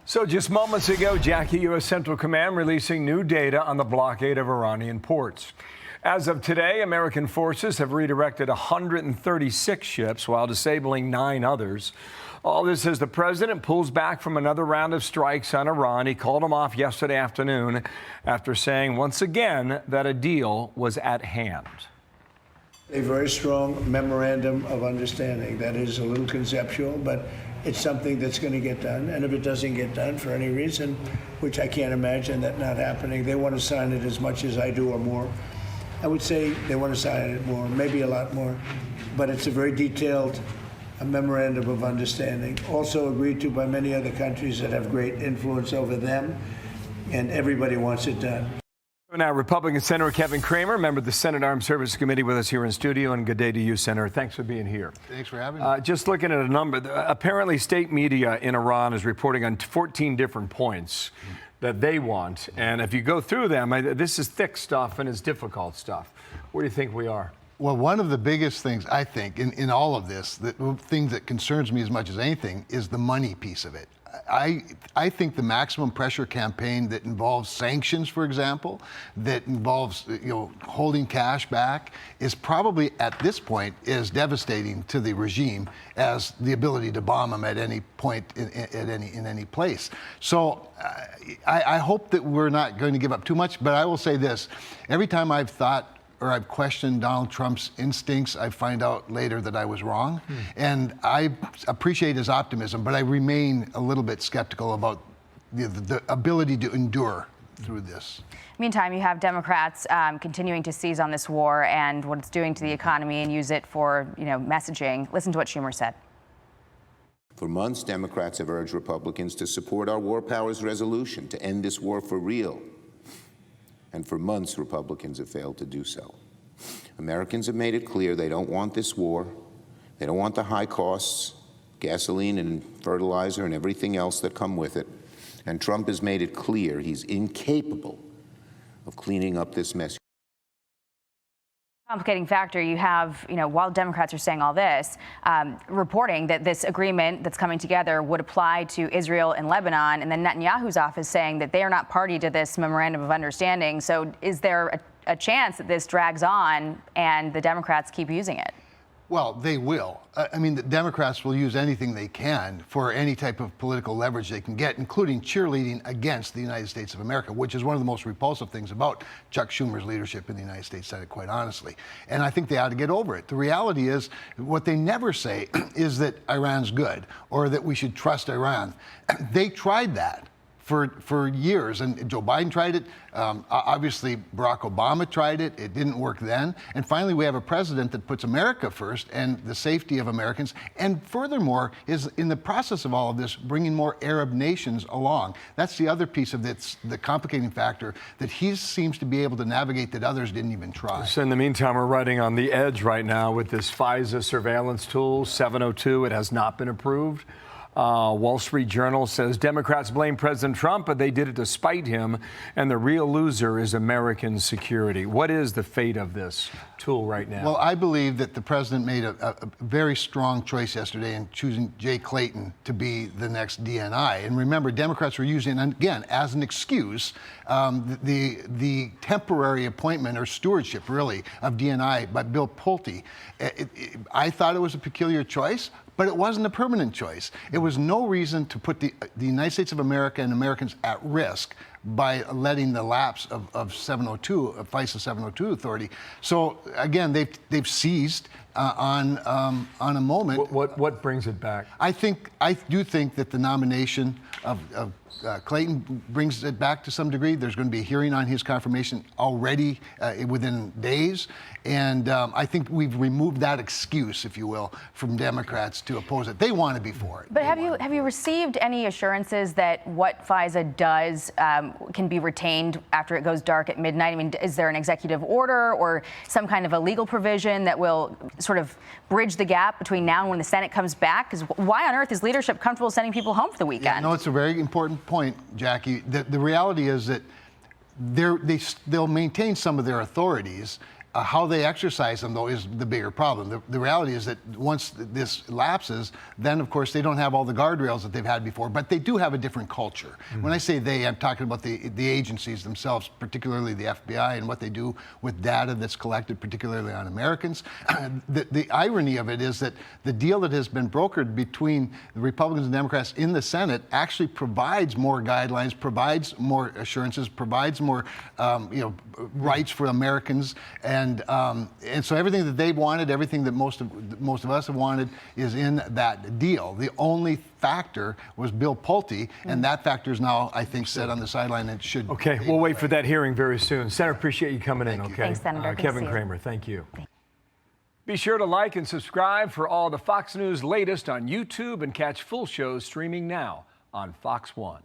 So just moments ago, Jackie, U.S. Central Command releasing new data on the blockade of Iranian ports. As of today, American forces have redirected 136 ships while disabling 9 others. All this as the president pulls back from another round of strikes on Iran. He called them off yesterday afternoon after saying once again that a deal was at hand. A very strong memorandum of understanding that is a little conceptual, but it's something that's going to get done. And if it doesn't get done for any reason, which I can't imagine that not happening, they want to sign it as much as I do or more. I would say they want to sign it more, maybe a lot more, but it's a very detailed memorandum of understanding, also agreed to by many other countries that have great influence over them, and everybody wants it done. Now, Republican Senator Kevin Cramer, member of the Senate Armed Services Committee, with us here in studio. And good day to you, Senator. Thanks for being here. Thanks for having me. Just looking at a number, apparently state media in Iran is reporting on 14 different points that they want. And if you go through them, this is thick stuff and it's difficult stuff. Where do you think we are? Well, one of the biggest things, I think, in all of this, the thing that concerns me as much as anything, is the money piece of it. I think the maximum pressure campaign that involves sanctions, for example, that involves holding cash back, is probably at this point as devastating to the regime as the ability to bomb them at any point in any place. So I hope that we're not going to give up too much. But I will say this: every time I've thought or I've questioned Donald Trump's instincts, I find out later that I was wrong. And I appreciate his optimism, but I remain a little bit skeptical about the ability to endure through this. Meantime, you have Democrats continuing to seize on this war and what it's doing to the economy and use it for, messaging. Listen to what Schumer said. For months, Democrats have urged Republicans to support our war powers resolution to end this war for real. And for months, Republicans have failed to do so. Americans have made it clear they don't want this war. They don't want the high costs, gasoline and fertilizer and everything else that come with it. And Trump has made it clear he's incapable of cleaning up this mess. Complicating factor, you have, while Democrats are saying all this, reporting that this agreement that's coming together would apply to Israel and Lebanon, and then Netanyahu's office saying that they are not party to this memorandum of understanding. So is there a chance that this drags on and the Democrats keep using it? Well, they will. I mean, the Democrats will use anything they can for any type of political leverage they can get, including cheerleading against the United States of America, which is one of the most repulsive things about Chuck Schumer's leadership in the United States Senate, quite honestly. And I think they ought to get over it. The reality is, what they never say is that Iran's good or that we should trust Iran. They tried that for years, and Joe Biden tried it. Obviously, Barack Obama tried it. It didn't work then. And finally, we have a president that puts America first and the safety of Americans, and furthermore, is in the process of all of this bringing more Arab nations along. That's the other piece of this, the complicating factor that he seems to be able to navigate that others didn't even try. So in the meantime, we're riding on the edge right now with this FISA surveillance tool, 702. It has not been approved. Wall Street Journal says Democrats blame President Trump, but they did it to spite him, and the real loser is American security. What is the fate of this tool right now? Well, I believe that the president made a very strong choice yesterday in choosing Jay Clayton to be the next DNI. And remember, Democrats were using, again, as an excuse, the temporary appointment or stewardship, really, of DNI by Bill Pulte. I thought it was a peculiar choice, but it wasn't a permanent choice. It was no reason to put the United States of America and Americans at risk by letting the lapse of 702, of FISA 702 authority. So again, they've seized on a moment. What brings it back? I do think that the nomination of Clayton brings it back to some degree. There's going to be a hearing on his confirmation already within days. And I think we've removed that excuse, if you will, from Democrats to oppose it. They want to be for it. But have you received any assurances that what FISA does can be retained after it goes dark at midnight? I mean, is there an executive order or some kind of a legal provision that will sort of bridge the gap between now and when the Senate comes back? Because why on earth is leadership comfortable sending people home for the weekend? Yeah, no, it's a very important point, Jackie. The reality is that they'll maintain some of their authorities How they exercise them, though, is the bigger problem. The reality is that once this lapses, then, of course, they don't have all the guardrails that they've had before, but they do have a different culture. When I say they, I'm talking about the agencies themselves, particularly the FBI and what they do with data that's collected, particularly on Americans. The irony of it is that the deal that has been brokered between the Republicans and Democrats in the Senate actually provides more guidelines, provides more assurances, provides more rights for Americans, and so everything that they've wanted, everything that most of us have wanted, is in that deal. The only factor was Bill Pulte, and that factor is now, I think, set on the sideline and should. Okay, we'll wait for that hearing very soon. Senator, appreciate you coming in. Okay, Thanks, Senator. Kevin Cramer, thank you. Be sure to like and subscribe for all the Fox News latest on YouTube and catch full shows streaming now on Fox One.